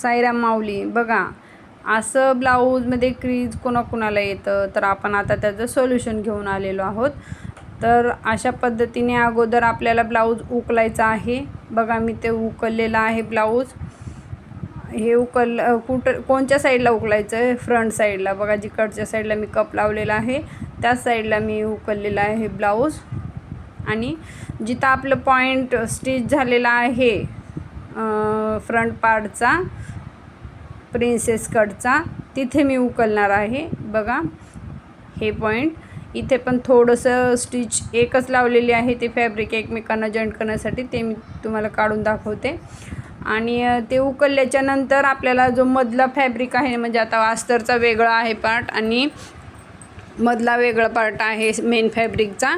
साईराम माऊली. बघा असं ब्लाऊजमध्ये क्रीज कोणाकोणाला येतं, तर आपण आता त्याचं सोल्युशन घेऊन आलेलो आहोत. तर अशा पद्धतीने अगोदर आपल्याला ब्लाऊज उकलायचा आहे. बघा मी ते उकललेलं आहे ब्लाऊज. हे कोणत्या साईडला उकलायचं आहे? फ्रंट साईडला. बघा जिकडच्या साईडला मी कप लावलेला आहे त्याच साईडला मी उकललेला आहे ब्लाऊज. आणि जिथं आपलं पॉईंट स्टिच झालेला आहे फ्रंट पार्टचा प्रिन्सेस कटचा, तिथे मी उकलणार आहे. बघा हे पॉईंट इथे पण थोडंसं स्टिच एकच लावलेली आहे, ते फॅब्रिक एकमेकांना जॉईंट करण्यासाठी. ते मी तुम्हाला काढून दाखवते. आणि ते उकलल्याच्या नंतर आपल्याला जो मधला फॅब्रिक आहे, म्हणजे आता अस्तरचा वेगळा आहे पार्ट आणि मधला वेगळा पार्ट आहे मेन फॅब्रिकचा.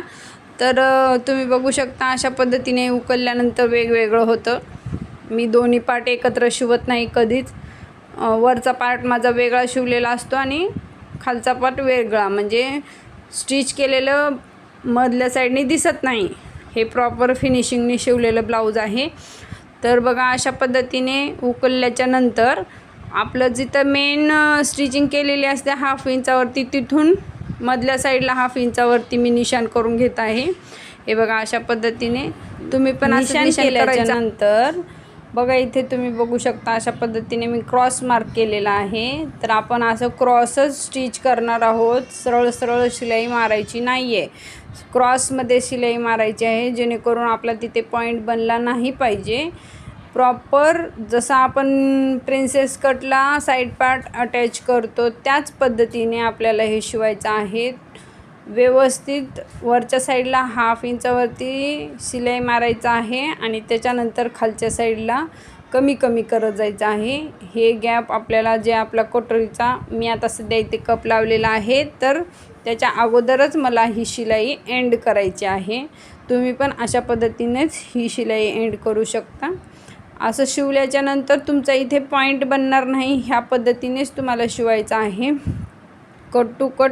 तर तुम्ही बघू शकता अशा पद्धतीने उकलल्यानंतर वेगवेगळं होतं. मी दोन्ही पार्ट एकत्र शिवत नाही कधीच. वरचा पार्ट माझा वेगळा शिवलेला असतो आणि खालचा पार्ट वेगळा, म्हणजे स्टिच केलेलं मधल्या साईडने दिसत नाही. हे प्रॉपर फिनिशिंगने शिवलेलं ब्लाऊज आहे. तर बघा अशा पद्धतीने उकलल्याच्या नंतर आपलं जिथं मेन स्टिचिंग केलेली असते 1/2 इंचावरती, तिथून मधल्या साईडला 1/2 इंचावरती मी निशाण करून घेत आहे. हे बघा अशा पद्धतीने तुम्ही पण निशाण केल्याच्या नंतर बघा इथे तुम्ही बघू शकता अशा पद्धतीने मी क्रॉस मार्क केलेला आहे. तर आपण असं क्रॉसच स्टिच करणार आहोत. सरळ सरळ शिलाई मारायची नाही आहे, क्रॉसमध्ये शिलाई मारायची आहे, जेणेकरून आपला तिथे पॉईंट बनला नाही पाहिजे. प्रॉपर जसं आपण प्रिन्सेस कटला साईड पार्ट अटॅच करतो त्याच पद्धतीने आपल्याला हे शिवायचं आहे. व्यवस्थित वरच्या साईडला 1/2 इंचावरती शिलाई मारायचं आहे आणि त्याच्यानंतर खालच्या साईडला कमी कमी करत जायचं आहे. हे गॅप आपल्याला जे आपला कटोरीचा मी आता सध्या इथे कप लावलेला आहे, तर त्याच्या अगोदरच मला ही शिलाई एंड करायची आहे. तुम्ही पण अशा पद्धतीनेच ही शिलाई एंड करू शकता. असं शिवल्याच्या नंतर तुमचा इथे पॉईंट बनणार नाही. ह्या पद्धतीनेच तुम्हाला शिवायचं आहे. कट टू कट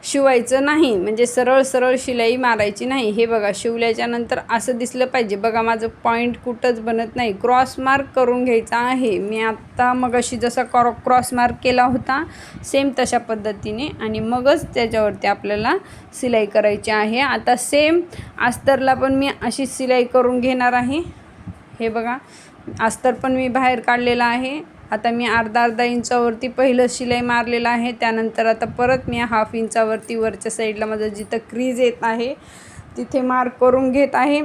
शिवायचं नाही, म्हणजे सरळ सरळ शिलाई मारायची नाही. हे बघा शिवल्याच्या नंतर असं दिसलं पाहिजे. बघा माझं पॉईंट कुठंच बनत नाही. क्रॉस मार्क करून घ्यायचा आहे. मी आत्ता मगाशी जसा क्रॉस मार्क केला होता सेम तशा पद्धतीने, आणि मगच त्याच्यावरती आपल्याला शिलाई करायची आहे. आता सेम अस्तरला पण मी अशी शिलाई करून घेणार आहे. हे बघा अस्तर पण मी बाहेर काढलेला आहे. आता मी अर्धा इंचावरती पहिलं शिलाई मारलेलं आहे. त्यानंतर आता परत मी 1/2 इंचावरती वरच्या साईडला माझं जिथं क्रीज येत आहे तिथे मार्क करून घेत आहे.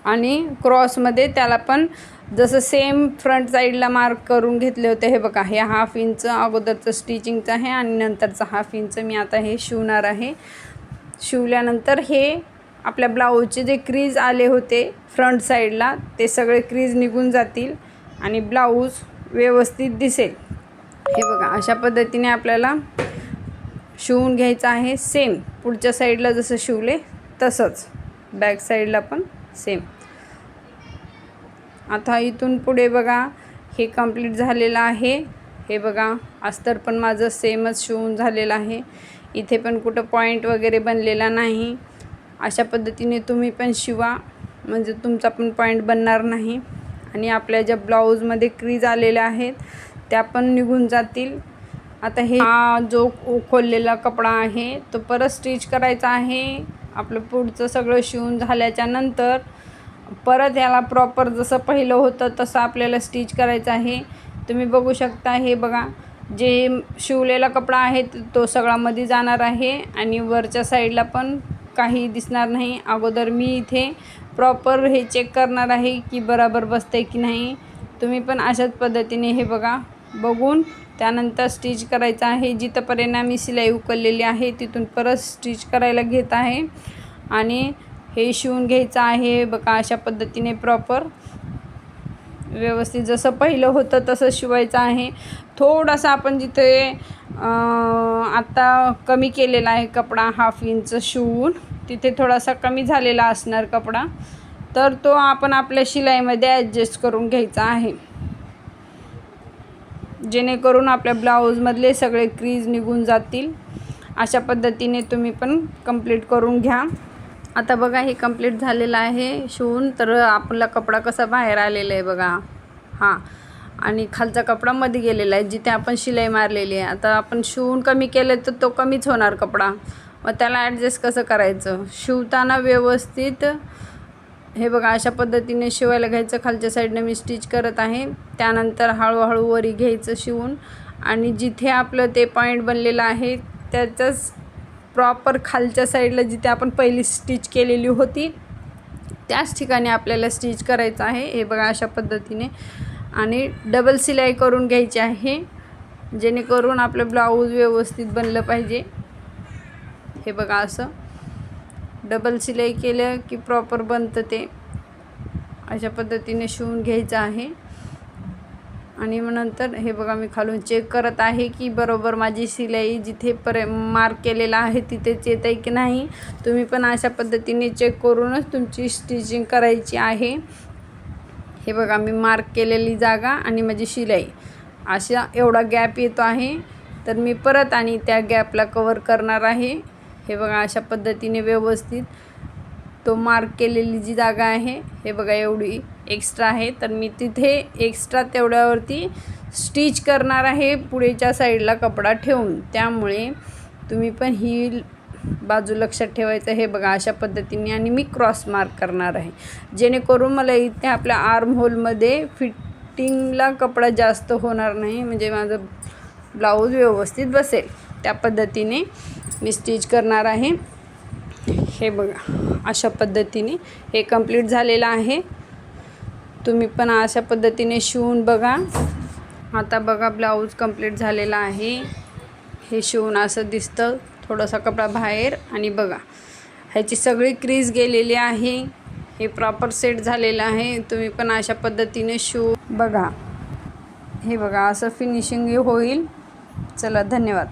आणि क्रॉसमध्ये त्याला पण जसं सेम फ्रंट साईडला मार्क करून घेतले होते. हे बघा हे 1/2 इंच अगोदरचं स्टिचिंगचं आहे आणि नंतरचं 1/2 इंच मी आता हे शिवणार आहे. शिवल्यानंतर हे आपल्या ब्लाऊजचे जे क्रीज आले होते फ्रंट साईडला ते सगळे क्रीज निघून जातील आणि ब्लाऊज व्यवस्थित दिसेल. हे बघा अशा पद्धतीने आपल्याला शिवून घ्यायचं आहे. सेम पुढच्या साईडला जसं शिवले तसंच बॅक साईडला पण सेम. आता इथून पुढे बघा हे कंप्लीट झालेलं आहे. हे बघा अस्तर पण माझं सेमच शिवून झालेलं आहे. इथे पण कुठं पॉईंट वगैरे बनलेला नाही. अशा पद्धतीने तुम्ही पण शिवा, म्हणजे तुमचा पण पॉईंट बनणार नाही. आणि आपल्या ज्या ब्लाऊजमध्ये क्रीज आलेल्या आहेत त्या पण निघून जातील. आता हा जो खोललेला कपडा आहे तो परत स्टिच करायचा आहे. आपलं पुढचं सगळं शिवून झाल्याच्या नंतर परत याला प्रॉपर जसं पहिलं होतं तसं आपल्याला स्टिच करायचं आहे. तुम्ही बघू शकता हे बघा जे शिवलेला कपडा आहे तो सगळा मध्ये जाणार आहे आणि वरच्या साईडला पण काही दिसणार नाही. अगोदर मी इथे प्रॉपर हे चेक करणार आहे की बरोबर बसतं आहे की नाही. तुम्ही पण अशाच पद्धतीने हे बघा बघून त्यानंतर स्टिच करायचं आहे. जिथंपर्यंत मी शिलाई उकललेली आहे तिथून परत स्टिच करायला घेत आहे आणि हे शिवून घ्यायचं आहे. बघा अशा पद्धतीने प्रॉपर व्यवस्थित जसं पहिलं होतं तसं शिवायचं आहे. थोडासा आपण जिथे आत्ता कमी केलेला आहे कपडा 1/2 इंच शिवून, तिथे थोडासा कमी झालेला असणार कपडा, तर तो आपण आपल्या शिलाईमध्ये ॲडजस्ट करून घ्यायचा आहे, जेणेकरून आपल्या ब्लाऊजमधले सगळे क्रीज निघून जातील. अशा पद्धतीने तुम्ही पण कंप्लीट करून घ्या. आता बघा हे कंप्लीट झालेलं आहे शिवून. तर आपला कपडा कसा बाहेर आलेला आहे बघा. हां आणि खालचा कपडा मध्ये गेलेला आहे जिथे आपण शिलाई मारलेली आहे. आता आपण शिवून कमी केलं तर तो कमीच होणार कपडा. मग त्याला ॲडजस्ट कसं करायचं, शिवताना व्यवस्थित हे बघा अशा पद्धतीने शिवायला घ्यायचं. खालच्या साईडने मी स्टिच करत आहे. त्यानंतर हळूहळू वरी घ्यायचं शिवून आणि जिथे आपलं ते पॉईंट बनलेलं आहे त्याच्याच प्रॉपर खालच्या साईडला जिथे आपण पहिली स्टिच केलेली होती त्याच ठिकाणी आपल्याला स्टिच करायचं आहे. हे बघा अशा पद्धतीने आणि डबल शिलाई करून घ्यायची आहे जेणेकरून आपलं ब्लाऊज व्यवस्थित बनलं पाहिजे. हे बघा असं डबल शिलाई केलं की प्रॉपर बनतं ते. अशा पद्धतीने शिवून घ्यायचं आहे आणि मग नंतर हे बघा मी खालून चेक करत आहे की बरोबर माझी शिलाई जिथे मार्क केलेला आहे तिथेच येत आहे की नाही. तुम्ही पण अशा पद्धतीने चेक करूनच तुमची स्टिचिंग करायची आहे. हे बघा मी मार्क केलेली जागा आणि माझी शिलाई अशा एवढा गॅप येतो आहे तर मी परत आणि त्या गॅपला कवर करणार आहे. हे बघा अशा पद्धतीने व्यवस्थित तो मार्क केलेली जी जागा आहे हे बघा एवढी एक्स्ट्रा आहे तर मी तिथे एक्स्ट्रा तेवढ्यावरती स्टिच करणार आहे पुढेच्या साईडला कपडा ठेवून. त्यामुळे तुम्ही पण ही बाजू लक्षात ठेवायचं. हे बघा अशा पद्धतीने आणि मी क्रॉस मार्क करणार आहे जेणेकरून मला इथे आपल्या आर्म होलमध्ये फिटिंगला कपडा जास्त होणार नाही, म्हणजे माझं ब्लाऊज व्यवस्थित बसेल. त्या पद्धतीने मी स्टिच करणार आहे. हे बघा अशा पद्धतीने हे कंप्लीट झालेलं आहे. तुम्ही पण अशा पद्धतीने शिवून बघा. आता बघा ब्लाऊज कंप्लीट झालेला आहे. हे शिवून असं दिसतं, थोडासा कपडा बाहेर आणि बघा ह्याची सगळी क्रीज गेलेली आहे. हे प्रॉपर सेट झालेलं आहे. तुम्ही पण अशा पद्धतीने शिवू बघा. हे बघा असं फिनिशिंग होईल. चला धन्यवाद.